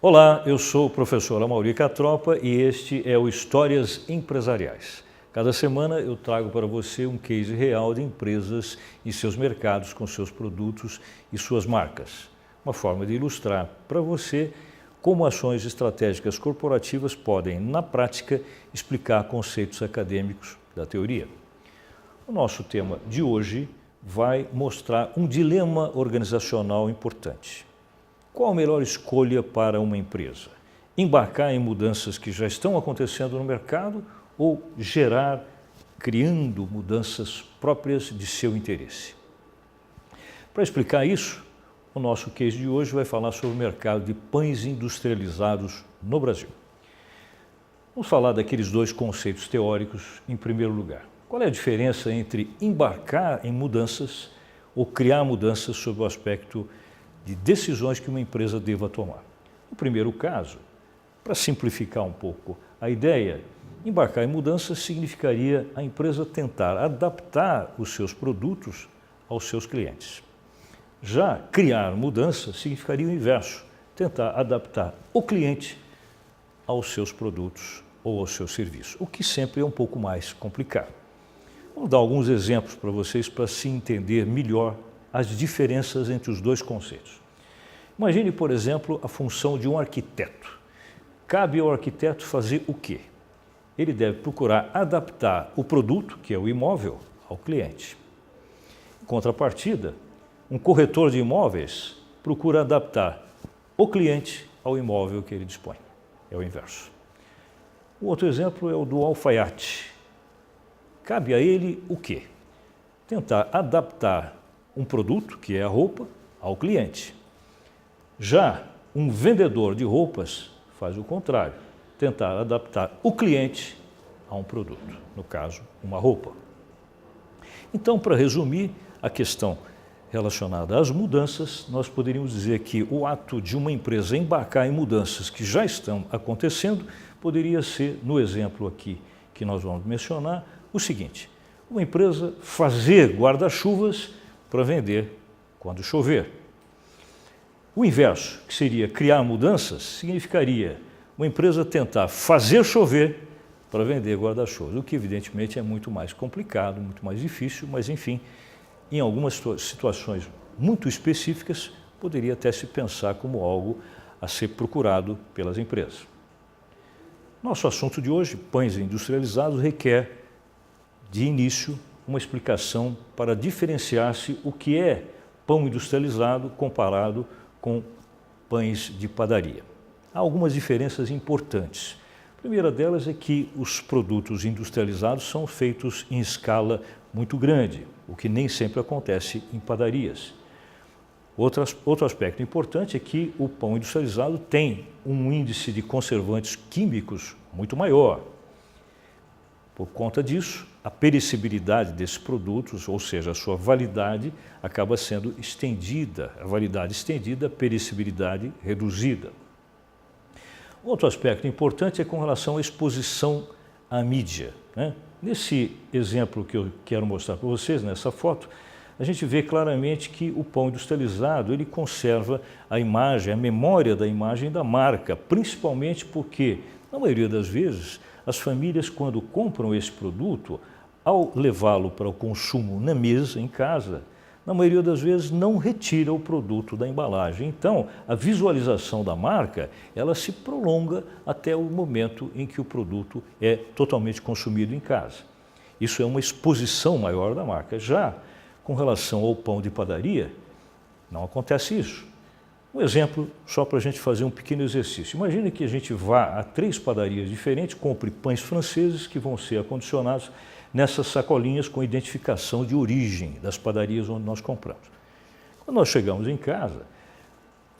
Olá, eu sou o professor Amaury Catropa e este é o Histórias Empresariais. Cada semana eu trago para você um case real de empresas e seus mercados com seus produtos e suas marcas. Uma forma de ilustrar para você como ações estratégicas corporativas podem, na prática, explicar conceitos acadêmicos da teoria. O nosso tema de hoje vai mostrar um dilema organizacional importante. Qual a melhor escolha para uma empresa? Embarcar em mudanças que já estão acontecendo no mercado ou criando mudanças próprias de seu interesse? Para explicar isso, o nosso case de hoje vai falar sobre o mercado de pães industrializados no Brasil. Vamos falar daqueles dois conceitos teóricos em primeiro lugar. Qual é a diferença entre embarcar em mudanças ou criar mudanças sob o aspecto de decisões que uma empresa deva tomar? No primeiro caso, para simplificar um pouco a ideia, embarcar em mudanças significaria a empresa tentar adaptar os seus produtos aos seus clientes. Já criar mudanças significaria o inverso, tentar adaptar o cliente aos seus produtos ou aos seus serviços, o que sempre é um pouco mais complicado. Vou dar alguns exemplos para vocês para se entender melhor as diferenças entre os dois conceitos. Imagine, por exemplo, a função de um arquiteto. Cabe ao arquiteto fazer o quê? Ele deve procurar adaptar o produto, que é o imóvel, ao cliente. Em contrapartida, um corretor de imóveis procura adaptar o cliente ao imóvel que ele dispõe. É o inverso. O outro exemplo é o do alfaiate. Cabe a ele o quê? Tentar adaptar um produto, que é a roupa, ao cliente. Já um vendedor de roupas faz o contrário, tentar adaptar o cliente a um produto, no caso, uma roupa. Então, para resumir a questão relacionada às mudanças, nós poderíamos dizer que o ato de uma empresa embarcar em mudanças que já estão acontecendo poderia ser, no exemplo aqui que nós vamos mencionar, o seguinte: uma empresa fazer guarda-chuvas para vender quando chover. O inverso, que seria criar mudanças, significaria uma empresa tentar fazer chover para vender guarda-chuvas, o que evidentemente é muito mais complicado, muito mais difícil, mas enfim, em algumas situações muito específicas, poderia até se pensar como algo a ser procurado pelas empresas. Nosso assunto de hoje, pães industrializados, requer de início uma explicação para diferenciar-se o que é pão industrializado comparado com pães de padaria. Há algumas diferenças importantes. A primeira delas é que os produtos industrializados são feitos em escala muito grande, o que nem sempre acontece em padarias. Outro aspecto importante é que o pão industrializado tem um índice de conservantes químicos muito maior. Por conta disso, a perecibilidade desses produtos, ou seja, a sua validade, acaba sendo estendida. A validade estendida, a perecibilidade reduzida. Outro aspecto importante é com relação à exposição à mídia, né? Nesse exemplo que eu quero mostrar para vocês, nessa foto, a gente vê claramente que o pão industrializado ele conserva a imagem, a memória da imagem da marca, principalmente porque, na maioria das vezes, as famílias, quando compram esse produto, ao levá-lo para o consumo na mesa, em casa, na maioria das vezes não retira o produto da embalagem. Então, a visualização da marca, ela se prolonga até o momento em que o produto é totalmente consumido em casa. Isso é uma exposição maior da marca. Já com relação ao pão de padaria, não acontece isso. Um exemplo, só para a gente fazer um pequeno exercício. Imagine que a gente vá a 3 padarias diferentes, compre pães franceses que vão ser acondicionados nessas sacolinhas com identificação de origem das padarias onde nós compramos. Quando nós chegamos em casa,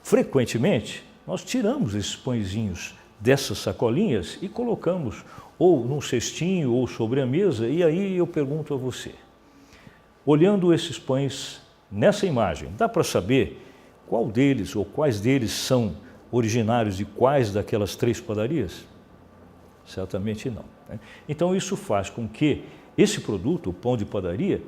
frequentemente, nós tiramos esses pãezinhos dessas sacolinhas e colocamos ou num cestinho ou sobre a mesa, e aí eu pergunto a você, olhando esses pães nessa imagem, dá para saber qual deles ou quais deles são originários de quais daquelas 3 padarias? Certamente não, né? Então isso faz com que esse produto, o pão de padaria,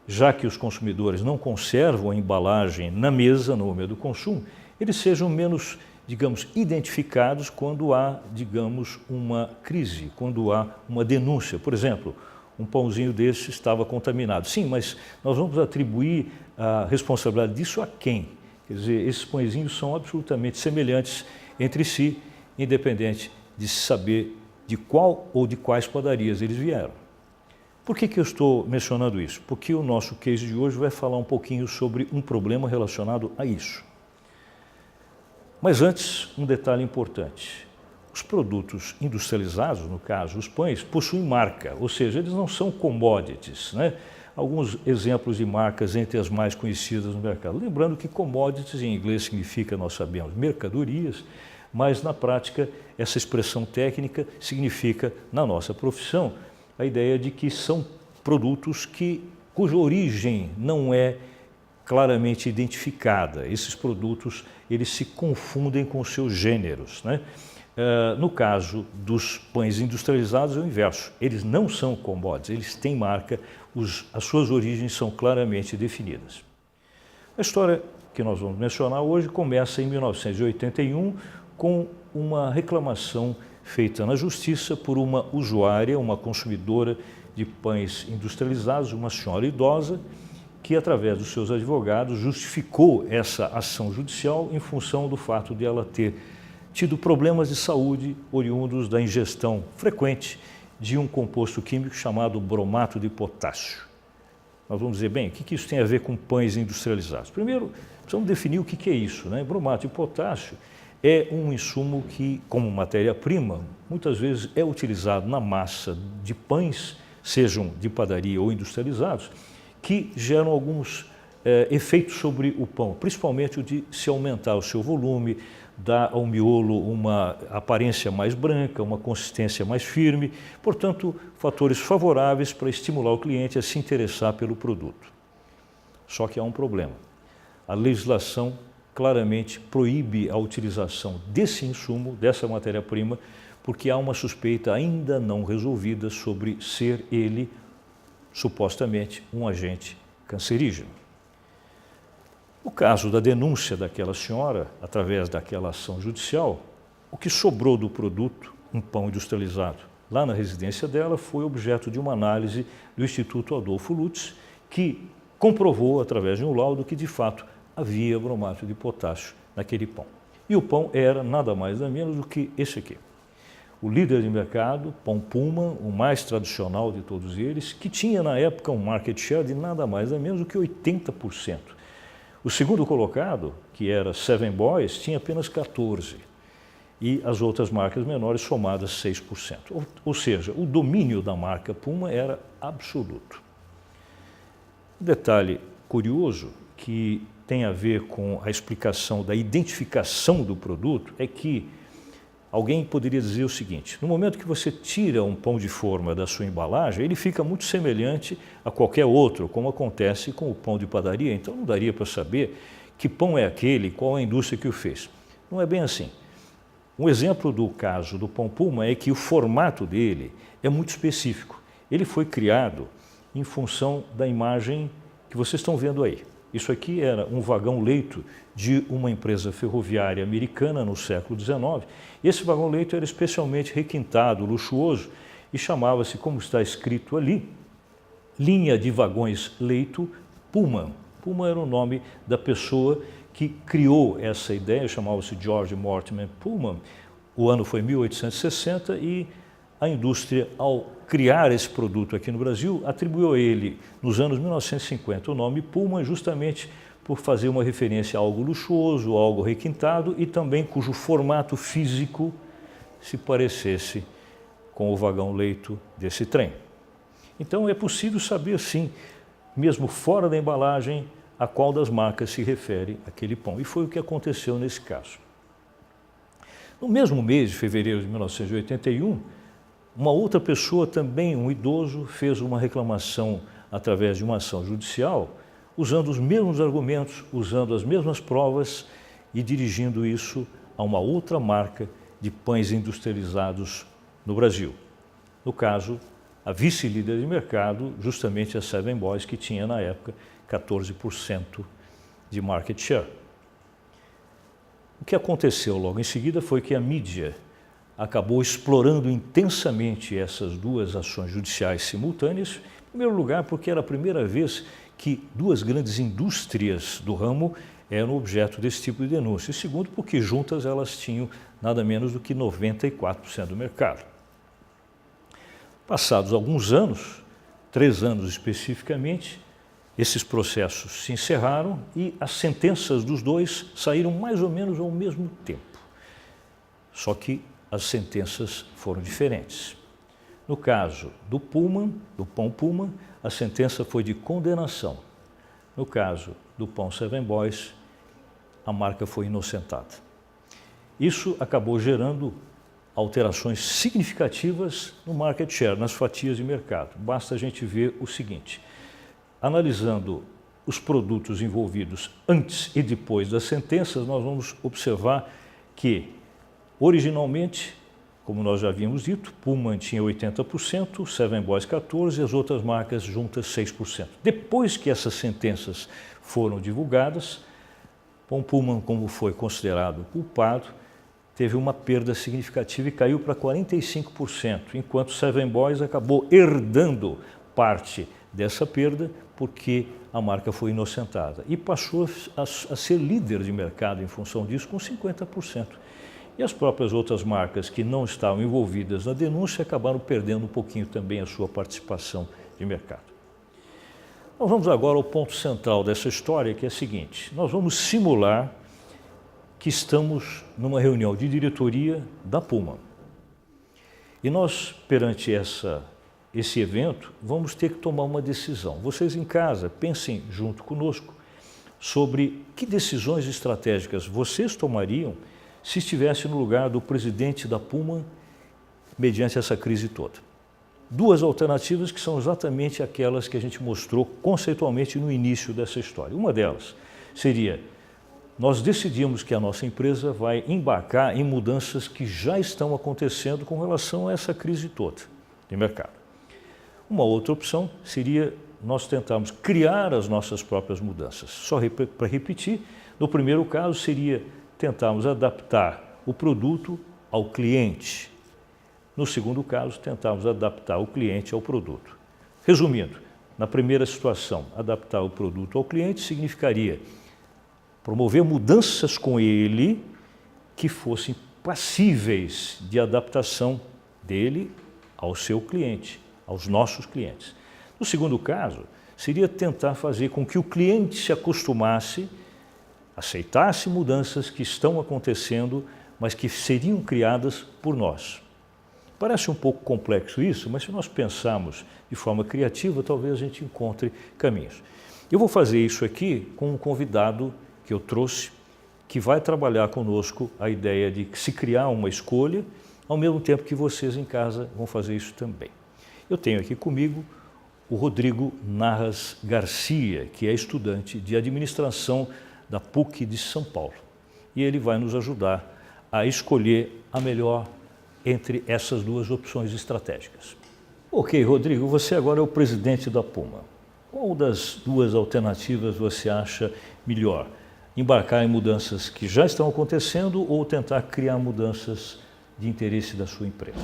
já que os consumidores não conservam a embalagem na mesa no momento do consumo, eles sejam menos digamos, identificados quando há, digamos, uma crise, quando há uma denúncia. Por exemplo, um pãozinho desse estava contaminado. Sim, mas nós vamos atribuir a responsabilidade disso a quem? Quer dizer, esses pãezinhos são absolutamente semelhantes entre si, independente de saber de qual ou de quais padarias eles vieram. Por que eu estou mencionando isso? Porque o nosso case de hoje vai falar um pouquinho sobre um problema relacionado a isso. Mas antes, um detalhe importante. Os produtos industrializados, no caso os pães, possuem marca, ou seja, eles não são commodities, né? Alguns exemplos de marcas entre as mais conhecidas no mercado. Lembrando que commodities em inglês significa, nós sabemos, mercadorias, mas na prática essa expressão técnica significa, na nossa profissão, a ideia de que são produtos cuja origem não é claramente identificada. Esses produtos eles se confundem com seus gêneros, né? No caso dos pães industrializados é o inverso. Eles não são commodities, eles têm marca, as suas origens são claramente definidas. A história que nós vamos mencionar hoje começa em 1981 com uma reclamação feita na justiça por uma usuária, uma consumidora de pães industrializados, uma senhora idosa, que através dos seus advogados justificou essa ação judicial em função do fato de ela ter tido problemas de saúde oriundos da ingestão frequente de um composto químico chamado bromato de potássio. Nós vamos dizer, bem, o que isso tem a ver com pães industrializados? Primeiro, precisamos definir o que é isso, né? Bromato de potássio é um insumo que, como matéria-prima, muitas vezes é utilizado na massa de pães, sejam de padaria ou industrializados, que geram alguns efeitos sobre o pão, principalmente o de se aumentar o seu volume, dar ao miolo uma aparência mais branca, uma consistência mais firme, portanto, fatores favoráveis para estimular o cliente a se interessar pelo produto. Só que há um problema. A legislação claramente proíbe a utilização desse insumo, dessa matéria-prima, porque há uma suspeita ainda não resolvida sobre ser ele, supostamente, um agente cancerígeno. No caso da denúncia daquela senhora, através daquela ação judicial, o que sobrou do produto, um pão industrializado, lá na residência dela, foi objeto de uma análise do Instituto Adolfo Lutz, que comprovou, através de um laudo, que de fato havia bromato de potássio naquele pão. E o pão era nada mais nada menos do que esse aqui. O líder de mercado, Pão Pullman, o mais tradicional de todos eles, que tinha na época um market share de nada mais nada menos do que 80%. O segundo colocado, que era Seven Boys, tinha apenas 14%. E as outras marcas menores somadas 6%. Ou seja, o domínio da marca Puma era absoluto. Um detalhe curioso que tem a ver com a explicação da identificação do produto é que alguém poderia dizer o seguinte: no momento que você tira um pão de forma da sua embalagem, ele fica muito semelhante a qualquer outro, como acontece com o pão de padaria, então não daria para saber que pão é aquele, qual a indústria que o fez. Não é bem assim. Um exemplo do caso do Pão Pullman é que o formato dele é muito específico. Ele foi criado em função da imagem que vocês estão vendo aí. Isso aqui era um vagão-leito de uma empresa ferroviária americana no século XIX. Esse vagão-leito era especialmente requintado, luxuoso, e chamava-se, como está escrito ali, linha de vagões-leito Pullman. Pullman era o nome da pessoa que criou essa ideia, chamava-se George Mortimer Pullman. O ano foi 1860 e a indústria, ao criar esse produto aqui no Brasil, atribuiu a ele, nos anos 1950, o nome Pullman, justamente por fazer uma referência a algo luxuoso, algo requintado e também cujo formato físico se parecesse com o vagão-leito desse trem. Então é possível saber, sim, mesmo fora da embalagem, a qual das marcas se refere aquele pão. E foi o que aconteceu nesse caso. No mesmo mês de fevereiro de 1981, uma outra pessoa, também um idoso, fez uma reclamação através de uma ação judicial, usando os mesmos argumentos, usando as mesmas provas e dirigindo isso a uma outra marca de pães industrializados no Brasil. No caso, a vice-líder de mercado, justamente a Seven Boys, que tinha na época 14% de market share. O que aconteceu logo em seguida foi que a mídia acabou explorando intensamente essas duas ações judiciais simultâneas. Em primeiro lugar, porque era a primeira vez que duas grandes indústrias do ramo eram objeto desse tipo de denúncia. E segundo, porque juntas elas tinham nada menos do que 94% do mercado. Passados alguns anos, 3 anos especificamente, esses processos se encerraram e as sentenças dos dois saíram mais ou menos ao mesmo tempo. Só que as sentenças foram diferentes. No caso do Pullman, do Pão Pullman, a sentença foi de condenação. No caso do Pão Seven Boys, a marca foi inocentada. Isso acabou gerando alterações significativas no market share, nas fatias de mercado. Basta a gente ver o seguinte: analisando os produtos envolvidos antes e depois das sentenças, nós vamos observar que, originalmente, como nós já havíamos dito, Pullman tinha 80%, Seven Boys 14% e as outras marcas juntas 6%. Depois que essas sentenças foram divulgadas, Pão Pullman, como foi considerado culpado, teve uma perda significativa e caiu para 45%, enquanto Seven Boys acabou herdando parte dessa perda porque a marca foi inocentada e passou a ser líder de mercado em função disso com 50%. E as próprias outras marcas que não estavam envolvidas na denúncia acabaram perdendo um pouquinho também a sua participação de mercado. Nós vamos agora ao ponto central dessa história, que é o seguinte: nós vamos simular que estamos numa reunião de diretoria da Pullman. E nós, perante esse evento, vamos ter que tomar uma decisão. Vocês em casa, pensem junto conosco sobre que decisões estratégicas vocês tomariam se estivesse no lugar do presidente da Pullman mediante essa crise toda. Duas alternativas que são exatamente aquelas que a gente mostrou conceitualmente no início dessa história. Uma delas seria: nós decidimos que a nossa empresa vai embarcar em mudanças que já estão acontecendo com relação a essa crise toda de mercado. Uma outra opção seria nós tentarmos criar as nossas próprias mudanças. Só para repetir, no primeiro caso seria tentarmos adaptar o produto ao cliente. No segundo caso, tentarmos adaptar o cliente ao produto. Resumindo, na primeira situação, adaptar o produto ao cliente significaria promover mudanças com ele que fossem passíveis de adaptação dele ao seu cliente, aos nossos clientes. No segundo caso, seria tentar fazer com que o cliente se acostumasse, aceitasse mudanças que estão acontecendo, mas que seriam criadas por nós. Parece um pouco complexo isso, mas se nós pensarmos de forma criativa, talvez a gente encontre caminhos. Eu vou fazer isso aqui com um convidado que eu trouxe, que vai trabalhar conosco a ideia de se criar uma escolha, ao mesmo tempo que vocês em casa vão fazer isso também. Eu tenho aqui comigo o Rodrigo Narras Garcia, que é estudante de administração da PUC de São Paulo. E ele vai nos ajudar a escolher a melhor entre essas duas opções estratégicas. Ok, Rodrigo, você agora é o presidente da Pullman. Qual das duas alternativas você acha melhor? Embarcar em mudanças que já estão acontecendo ou tentar criar mudanças de interesse da sua empresa?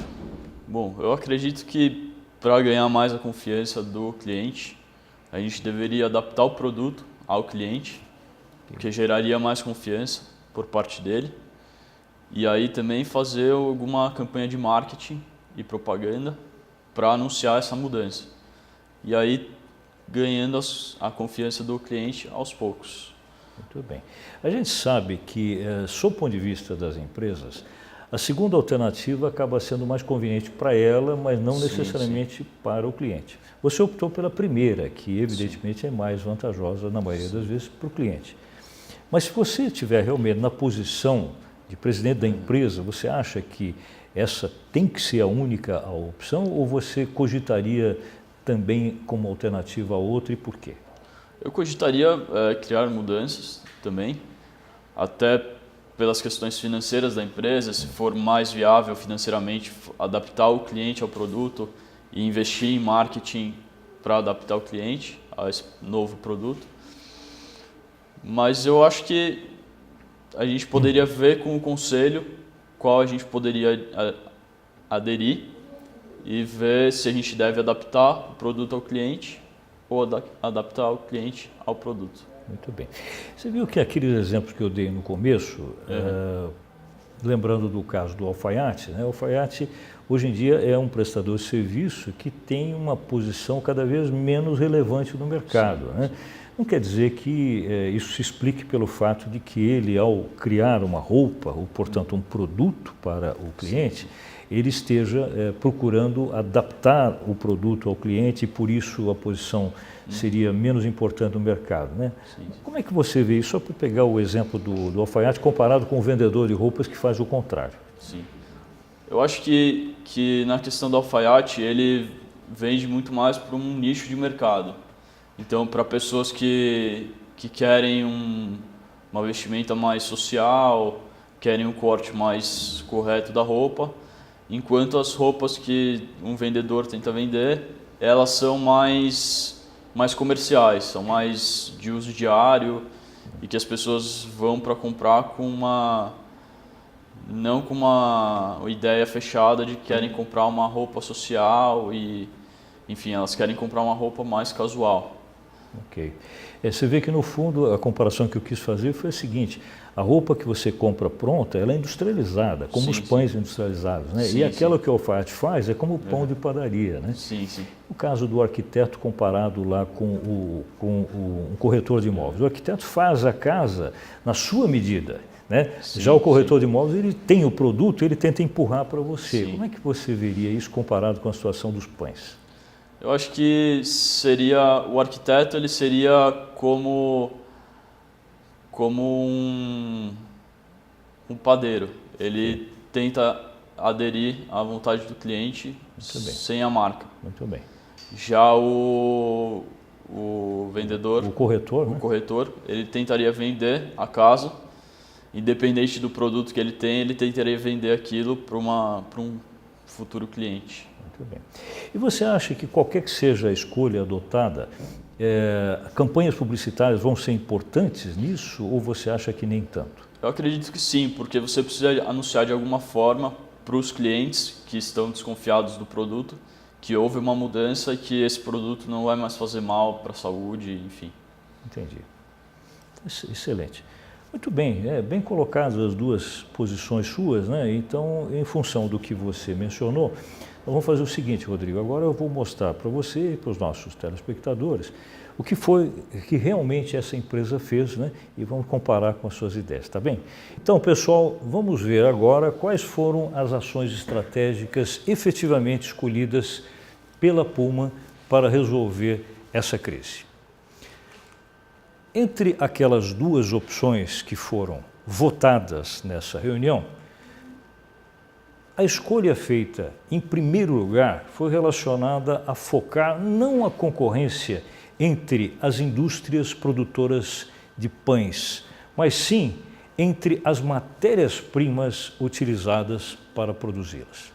Bom, eu acredito que para ganhar mais a confiança do cliente, a gente deveria adaptar o produto ao cliente, que geraria mais confiança por parte dele. E aí também fazer alguma campanha de marketing e propaganda para anunciar essa mudança. E aí ganhando a confiança do cliente aos poucos. Muito bem. A gente sabe que, sob o ponto de vista das empresas, a segunda alternativa acaba sendo mais conveniente para ela, mas não necessariamente para o cliente. Você optou pela primeira, que evidentemente é mais vantajosa na maioria das vezes para o cliente. Mas se você estiver realmente na posição de presidente da empresa, você acha que essa tem que ser a única opção ou você cogitaria também como alternativa a outra e por quê? Eu cogitaria criar mudanças também, até pelas questões financeiras da empresa, se for mais viável financeiramente adaptar o cliente ao produto e investir em marketing para adaptar o cliente a esse novo produto. Mas eu acho que a gente poderia ver com o conselho qual a gente poderia aderir e ver se a gente deve adaptar o produto ao cliente ou adaptar o cliente ao produto. Muito bem. Você viu que aqueles exemplos que eu dei no começo, lembrando do caso do alfaiate, né? O alfaiate hoje em dia é um prestador de serviço que tem uma posição cada vez menos relevante no mercado, né? Não quer dizer que isso se explique pelo fato de que ele, ao criar uma roupa, ou portanto um produto para o cliente, ele esteja procurando adaptar o produto ao cliente e por isso a posição seria menos importante no mercado, né? Como é que você vê isso? Só para pegar o exemplo do alfaiate comparado com o vendedor de roupas que faz o contrário. Sim. Eu acho que na questão do alfaiate ele vende muito mais para um nicho de mercado. Então, para pessoas que querem uma vestimenta mais social, querem um corte mais correto da roupa, enquanto as roupas que um vendedor tenta vender, elas são mais comerciais, são mais de uso diário e que as pessoas vão para comprar não com uma ideia fechada de que querem comprar uma roupa social e, enfim, elas querem comprar uma roupa mais casual. Ok. Você vê que no fundo a comparação que eu quis fazer foi a seguinte: a roupa que você compra pronta, ela é industrializada, como os pães industrializados, né? E aquela que o alfaiate faz é como o pão de padaria, né? Sim, sim. O caso do arquiteto comparado lá com um corretor de imóveis. O arquiteto faz a casa na sua medida, né? Já o corretor de imóveis, ele tem o produto, ele tenta empurrar para você. Como é que você veria isso comparado com a situação dos pães? Eu acho que o arquiteto ele seria como um padeiro. Ele tenta aderir à vontade do cliente sem a marca. Muito bem. Já o vendedor, o corretor, ele tentaria vender a casa, independente do produto que ele tem, ele tentaria vender aquilo para um futuro cliente. Muito bem. E você acha que qualquer que seja a escolha adotada, campanhas publicitárias vão ser importantes nisso ou você acha que nem tanto? Eu acredito que sim, porque você precisa anunciar de alguma forma para os clientes que estão desconfiados do produto que houve uma mudança e que esse produto não vai mais fazer mal para a saúde, enfim. Entendi. Excelente. Muito bem, bem colocadas as duas posições suas, né? Então, em função do que você mencionou, nós vamos fazer o seguinte, Rodrigo, agora eu vou mostrar para você e para os nossos telespectadores o que foi que realmente essa empresa fez, né? E vamos comparar com as suas ideias, tá bem? Então, pessoal, vamos ver agora quais foram as ações estratégicas efetivamente escolhidas pela Puma para resolver essa crise. Entre aquelas duas opções que foram votadas nessa reunião, a escolha feita, em primeiro lugar, foi relacionada a focar não a concorrência entre as indústrias produtoras de pães, mas sim entre as matérias-primas utilizadas para produzi-las.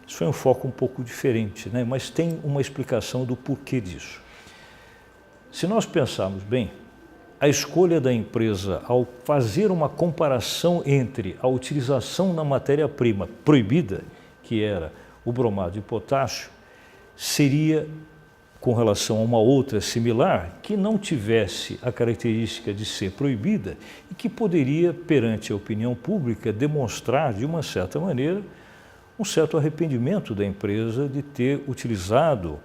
Isso foi um foco um pouco diferente, né? Mas tem uma explicação do porquê disso. Se nós pensarmos bem, a escolha da empresa ao fazer uma comparação entre a utilização da matéria-prima proibida, que era o bromado de potássio, seria com relação a uma outra similar que não tivesse a característica de ser proibida e que poderia, perante a opinião pública, demonstrar, de uma certa maneira, um certo arrependimento da empresa de ter utilizado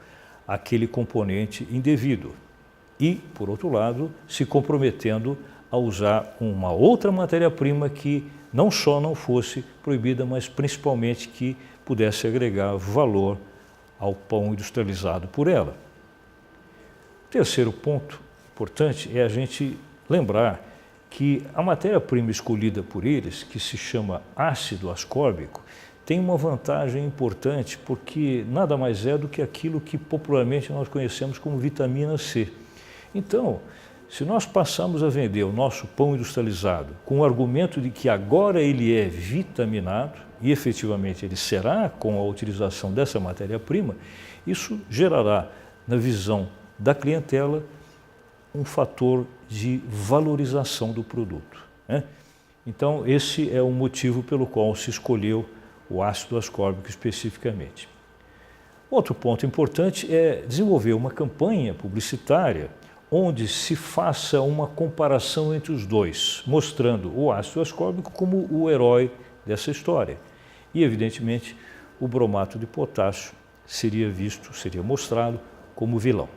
aquele componente indevido. E, por outro lado, se comprometendo a usar uma outra matéria-prima que não só não fosse proibida, mas principalmente que pudesse agregar valor ao pão industrializado por ela. O terceiro ponto importante é a gente lembrar que a matéria-prima escolhida por eles, que se chama ácido ascórbico, tem uma vantagem importante porque nada mais é do que aquilo que popularmente nós conhecemos como vitamina C. Então, se nós passamos a vender o nosso pão industrializado com o argumento de que agora ele é vitaminado, e efetivamente ele será com a utilização dessa matéria-prima, isso gerará, na visão da clientela, um fator de valorização do produto, né? Então, esse é o motivo pelo qual se escolheu o ácido ascórbico especificamente. Outro ponto importante é desenvolver uma campanha publicitária onde se faça uma comparação entre os dois, mostrando o ácido ascórbico como o herói dessa história. E, evidentemente, o bromato de potássio seria mostrado como vilão.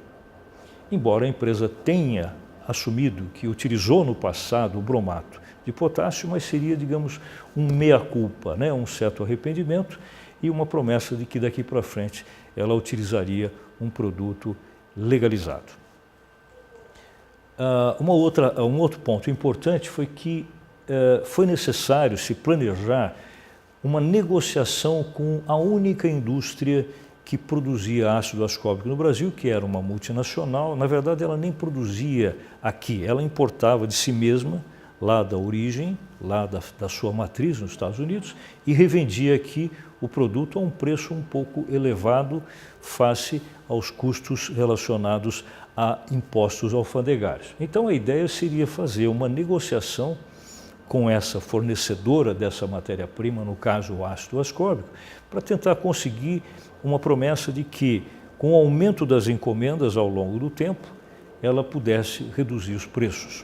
Embora a empresa tenha assumido que utilizou no passado o bromato de potássio, mas seria, digamos, um meia-culpa, né? Um certo arrependimento e uma promessa de que daqui para frente ela utilizaria um produto legalizado. Um outro ponto importante foi que foi necessário se planejar uma negociação com a única indústria que produzia ácido ascórbico no Brasil, que era uma multinacional. Na verdade, ela nem produzia aqui, ela importava de si mesma, lá da origem, lá da sua matriz nos Estados Unidos, e revendia aqui o produto a um preço um pouco elevado face aos custos relacionados a impostos alfandegários. Então a ideia seria fazer uma negociação com essa fornecedora dessa matéria-prima, no caso o ácido ascórbico, para tentar conseguir uma promessa de que, com o aumento das encomendas ao longo do tempo, ela pudesse reduzir os preços.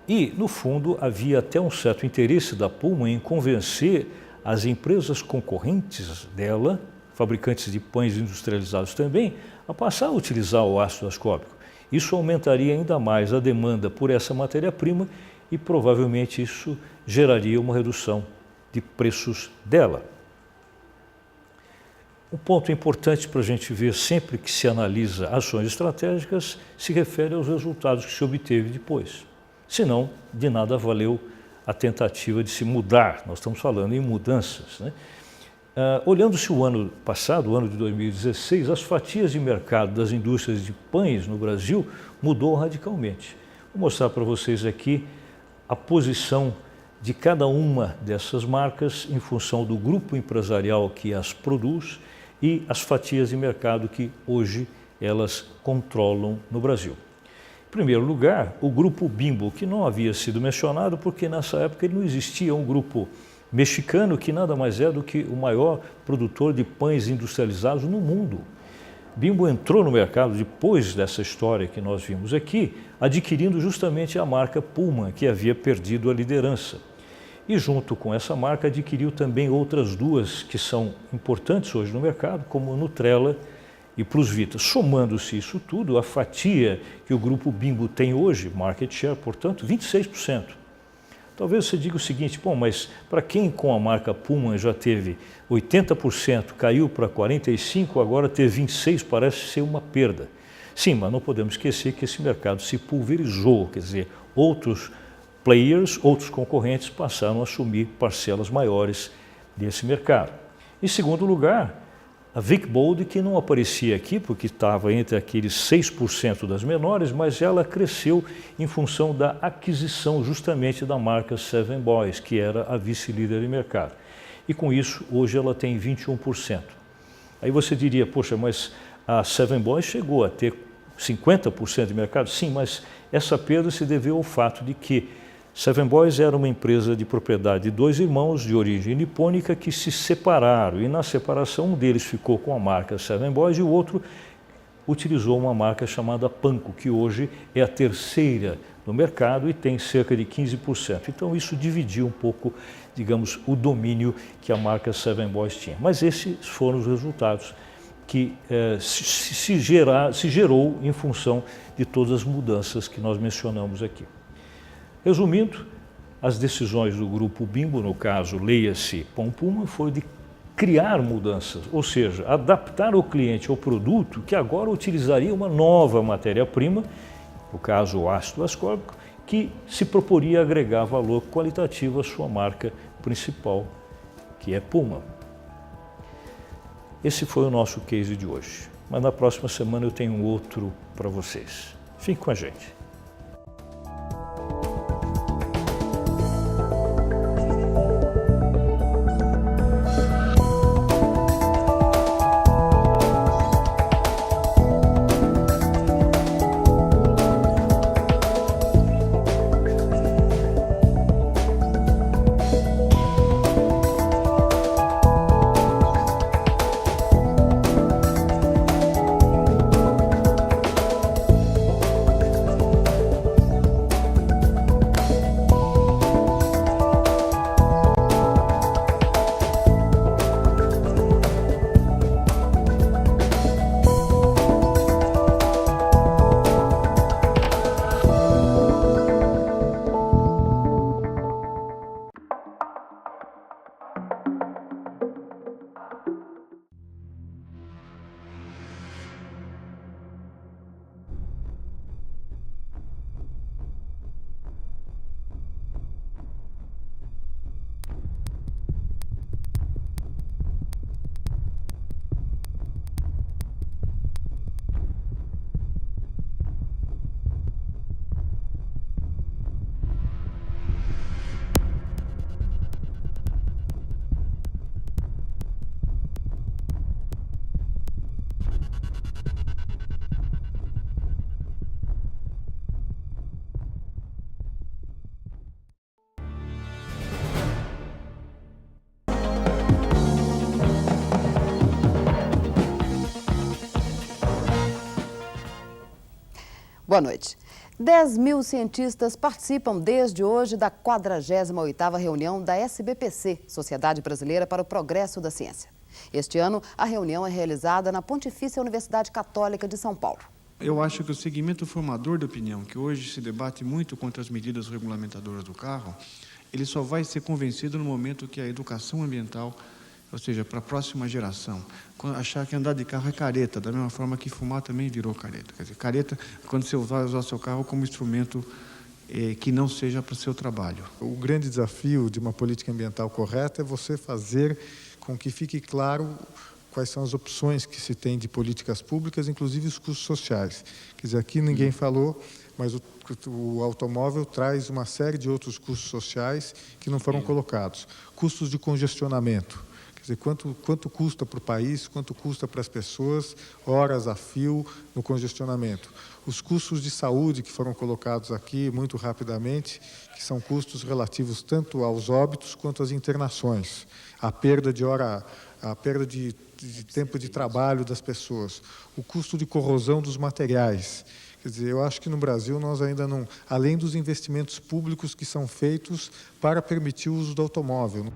E, no fundo, havia até um certo interesse da Puma em convencer as empresas concorrentes dela, fabricantes de pães industrializados também, a passar a utilizar o ácido ascórbico. Isso aumentaria ainda mais a demanda por essa matéria-prima e provavelmente isso geraria uma redução de preços dela. Um ponto importante para a gente ver sempre que se analisa ações estratégicas se refere aos resultados que se obteve depois. Senão, de nada valeu a tentativa de se mudar. Nós estamos falando em mudanças, né? Olhando-se o ano passado, o ano de 2016, as fatias de mercado das indústrias de pães no Brasil mudou radicalmente. Vou mostrar para vocês aqui a posição de cada uma dessas marcas em função do grupo empresarial que as produz e as fatias de mercado que hoje elas controlam no Brasil. Em primeiro lugar, o grupo Bimbo, que não havia sido mencionado porque nessa época ele não existia um grupo mexicano que nada mais é do que o maior produtor de pães industrializados no mundo. Bimbo entrou no mercado depois dessa história que nós vimos aqui, adquirindo justamente a marca Puma, que havia perdido a liderança. E junto com essa marca adquiriu também outras duas que são importantes hoje no mercado, como Nutrela e Plusvita. Somando-se isso tudo, a fatia que o grupo Bimbo tem hoje, market share, portanto, 26%. Talvez você diga o seguinte, bom, mas para quem com a marca Puma já teve 80%, caiu para 45%, agora ter 26% parece ser uma perda. Sim, mas não podemos esquecer que esse mercado se pulverizou, quer dizer, outros players, outros concorrentes passaram a assumir parcelas maiores desse mercado. Em segundo lugar, a Vic Bold, que não aparecia aqui porque estava entre aqueles 6% das menores, mas ela cresceu em função da aquisição justamente da marca Seven Boys, que era a vice-líder de mercado. E com isso, hoje ela tem 21%. Aí você diria, poxa, mas a Seven Boys chegou a ter 50% de mercado? Sim, mas essa perda se deveu ao fato de que Seven Boys era uma empresa de propriedade de dois irmãos de origem nipônica que se separaram e na separação um deles ficou com a marca Seven Boys e o outro utilizou uma marca chamada Panko, que hoje é a terceira no mercado e tem cerca de 15%. Então isso dividiu um pouco, digamos, o domínio que a marca Seven Boys tinha. Mas esses foram os resultados que se gerou em função de todas as mudanças que nós mencionamos aqui. Resumindo, as decisões do grupo Bimbo, no caso, leia-se Pão Puma, foi de criar mudanças, ou seja, adaptar o cliente ao produto que agora utilizaria uma nova matéria-prima, no caso o ácido ascórbico, que se proporia agregar valor qualitativo à sua marca principal, que é Puma. Esse foi o nosso case de hoje, mas na próxima semana eu tenho um outro para vocês. Fique com a gente. Boa noite. 10 mil cientistas participam desde hoje da 48ª reunião da SBPC, Sociedade Brasileira para o Progresso da Ciência. Este ano, a reunião é realizada na Pontifícia Universidade Católica de São Paulo. Eu acho que o segmento formador de opinião, que hoje se debate muito contra as medidas regulamentadoras do carro, ele só vai ser convencido no momento que a educação ambiental, ou seja, para a próxima geração, achar que andar de carro é careta, da mesma forma que fumar também virou careta. Quer dizer, careta quando você vai usar seu carro como instrumento que não seja para o seu trabalho. O grande desafio de uma política ambiental correta é você fazer com que fique claro quais são as opções que se tem de políticas públicas, inclusive os custos sociais. Quer dizer, aqui ninguém falou, mas o automóvel traz uma série de outros custos sociais que não foram colocados. Custos de congestionamento. Quer dizer, quanto custa para o país, quanto custa para as pessoas, horas a fio no congestionamento. Os custos de saúde que foram colocados aqui muito rapidamente, que são custos relativos tanto aos óbitos quanto às internações. A perda de hora, a perda de tempo de trabalho das pessoas. O custo de corrosão dos materiais. Quer dizer, eu acho que no Brasil nós ainda não, além dos investimentos públicos que são feitos para permitir o uso do automóvel.